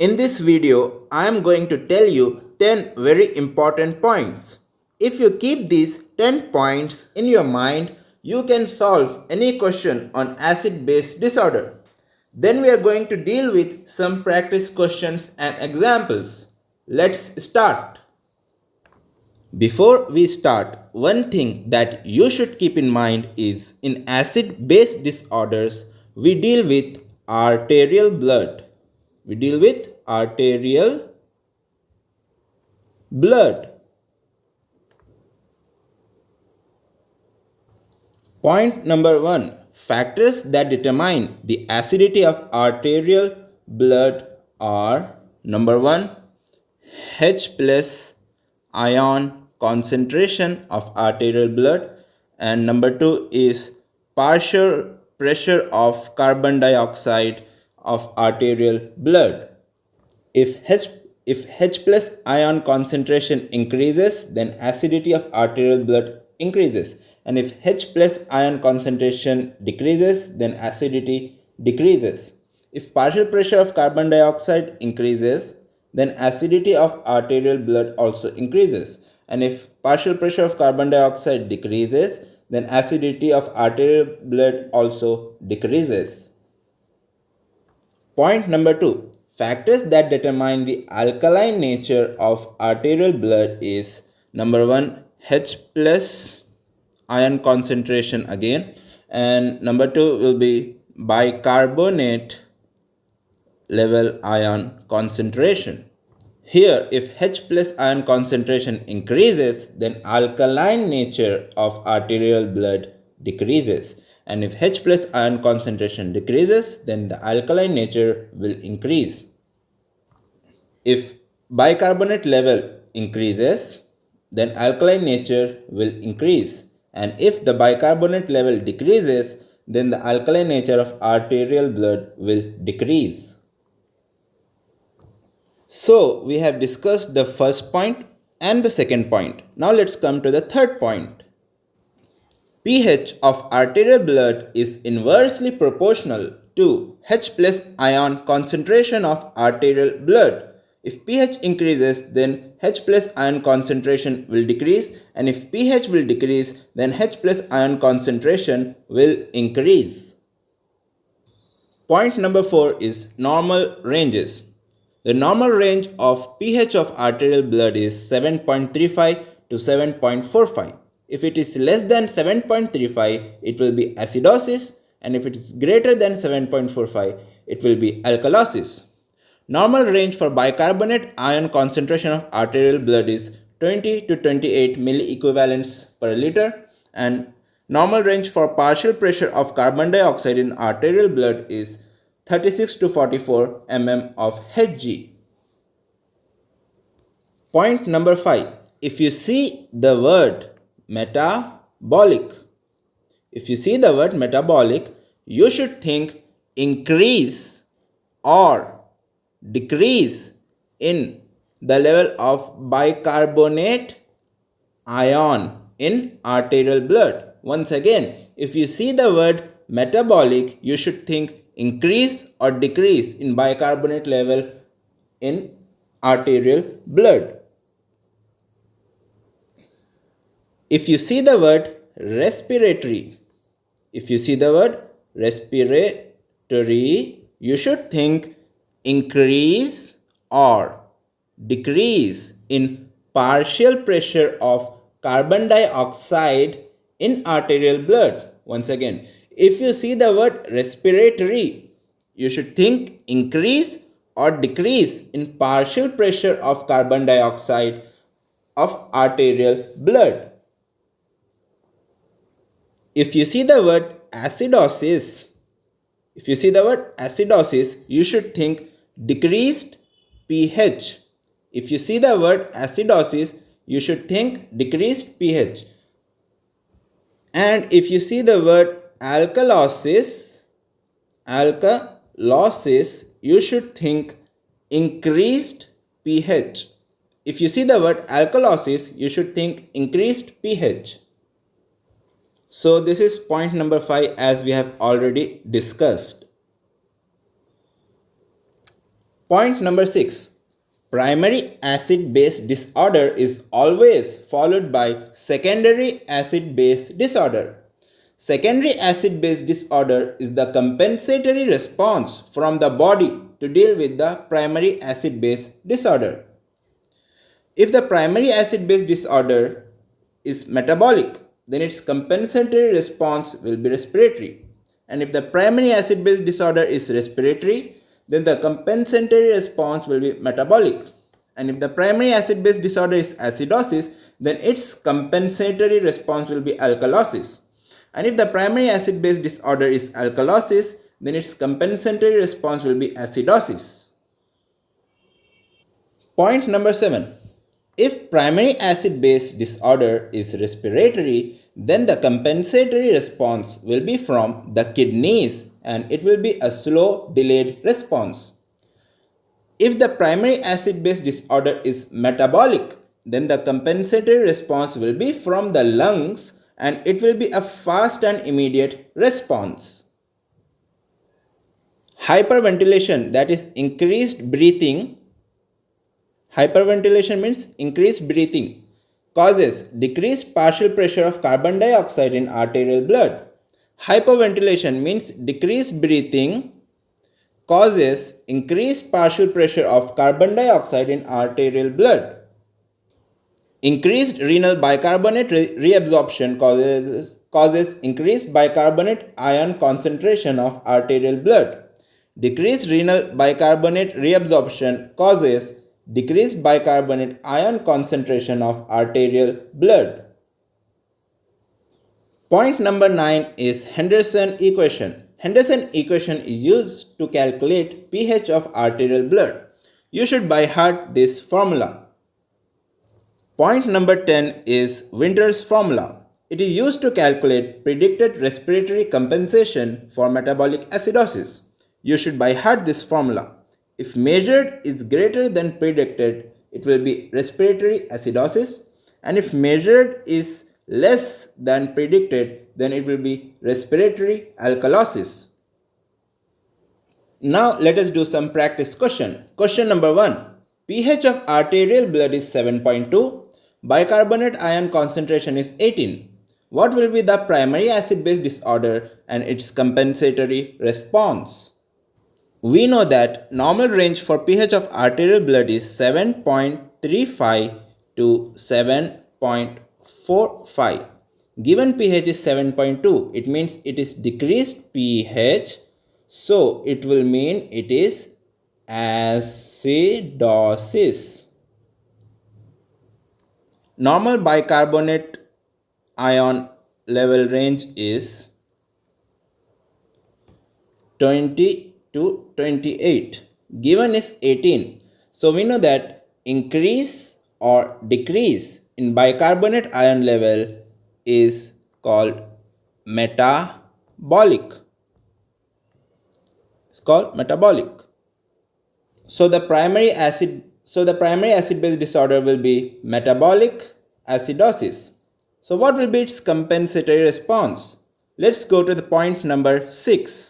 In this video, I am going to tell you 10 very important points. If you keep these 10 points in your mind, you can solve any question on acid-base disorder. Then we are going to deal with some practice questions and examples. Let's start. Before we start, one thing that you should keep in mind is in acid-base disorders, we deal with arterial blood. We deal with arterial blood. Point number 1. Factors that determine the acidity of arterial blood are number 1. H plus ion concentration of arterial blood, and number 2 is partial pressure of carbon dioxide of arterial blood. If H plus ion concentration increases, then acidity of arterial blood increases, and if H plus ion concentration decreases, then acidity decreases. If partial pressure of carbon dioxide increases, then acidity of arterial blood also increases, and if partial pressure of carbon dioxide decreases, then acidity of arterial blood also decreases. Point number 2. Factors that determine the alkaline nature of arterial blood is number 1. H plus ion concentration again, and number 2 will be bicarbonate level ion concentration. Here, if H plus ion concentration increases, then alkaline nature of arterial blood decreases, and if H plus ion concentration decreases, then the alkaline nature will increase. If bicarbonate level increases, then alkaline nature will increase, and if the bicarbonate level decreases, then the alkaline nature of arterial blood will decrease. So we have discussed the first point and the second point. Now let's come to the third point. pH of arterial blood is inversely proportional to H plus ion concentration of arterial blood. If pH increases, then H plus ion concentration will decrease, and if pH will decrease, then H plus ion concentration will increase. Point number 4 is normal ranges. The normal range of pH of arterial blood is 7.35 to 7.45. If it is less than 7.35, it will be acidosis, and if it is greater than 7.45, it will be alkalosis. Normal range for bicarbonate ion concentration of arterial blood is 20 to 28 milliequivalents per liter, and normal range for partial pressure of carbon dioxide in arterial blood is 36 to 44 mm of Hg. Point number 5. If you see the word metabolic, you should think increase or decrease in the level of bicarbonate ion in arterial blood. Once again, if you see the word metabolic, you should think increase or decrease in bicarbonate level in arterial blood. If you see the word respiratory, you should think increase or decrease in partial pressure of carbon dioxide in arterial blood. Once again, if you see the word respiratory, you should think increase or decrease in partial pressure of carbon dioxide of arterial blood. If you see the word acidosis, you should think decreased pH. If you see the word acidosis, you should think decreased pH. And if you see the word alkalosis, you should think increased pH. If you see the word alkalosis, you should think increased pH. So this is point number 5, as we have already discussed. Point number 6. Primary acid-base disorder is always followed by secondary acid-base disorder. Secondary acid-base disorder is the compensatory response from the body to deal with the primary acid-base disorder. If the primary acid-base disorder is metabolic, then its compensatory response will be respiratory. And if the primary acid-base disorder is respiratory, then the compensatory response will be metabolic. And if the primary acid-base disorder is acidosis, then its compensatory response will be alkalosis. And if the primary acid-base disorder is alkalosis, then its compensatory response will be acidosis. Point number 7. If primary acid-base disorder is respiratory, then the compensatory response will be from the kidneys and it will be a slow, delayed response. If the primary acid-base disorder is metabolic, then the compensatory response will be from the lungs and it will be a fast and immediate response. Hyperventilation, that is increased breathing. Hyperventilation means increased breathing, causes decreased partial pressure of carbon dioxide in arterial blood. Hypoventilation means decreased breathing causes increased partial pressure of carbon dioxide in arterial blood. Increased renal bicarbonate reabsorption causes increased bicarbonate ion concentration of arterial blood. Decreased renal bicarbonate reabsorption causes decreased bicarbonate ion concentration of arterial blood. Point number 9 is Henderson equation. Henderson equation is used to calculate pH of arterial blood. You should by heart this formula. Point number 10 is Winter's formula. It is used to calculate predicted respiratory compensation for metabolic acidosis. You should by heart this formula. If measured is greater than predicted, it will be respiratory acidosis, and if measured is less than predicted, then it will be respiratory alkalosis. Now let us do some practice question. Question number 1. pH of arterial blood is 7.2. Bicarbonate ion concentration is 18. What will be the primary acid-base disorder and its compensatory response? We know that normal range for pH of arterial blood is 7.35 to 7.45. Given pH is 7.2, it means it is decreased pH, so it will mean it is acidosis. Normal bicarbonate ion level range is 20 to 28. Given is 18. So we know that increase or decrease in bicarbonate ion level is called metabolic. It's called metabolic. So the primary acid-base disorder will be metabolic acidosis. So what will be its compensatory response? Let's go to the point number 6.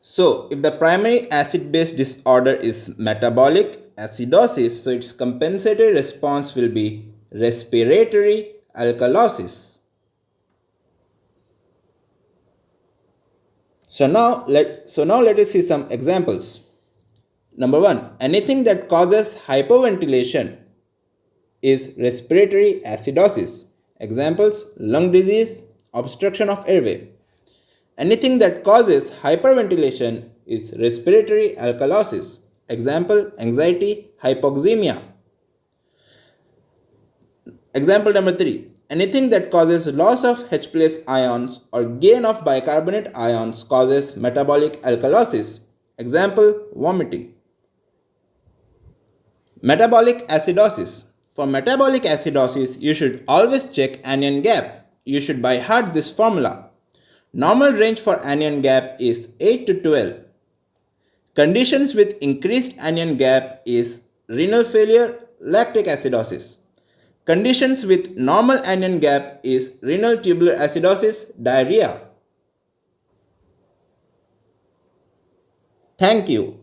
So, if the primary acid-base disorder is metabolic acidosis, so its compensatory response will be respiratory alkalosis. So now let us see some examples. Number 1, anything that causes hypoventilation is respiratory acidosis. Examples: lung disease, obstruction of airway. Anything that causes hyperventilation is respiratory alkalosis. Example: anxiety, hypoxemia. Example number 3. Anything that causes loss of H+ ions or gain of bicarbonate ions causes metabolic alkalosis. Example: vomiting. Metabolic acidosis. For metabolic acidosis, you should always check anion gap. You should by heart this formula. Normal range for anion gap is 8 to 12. Conditions with increased anion gap is renal failure, lactic acidosis. Conditions with normal anion gap is renal tubular acidosis, diarrhea. Thank you.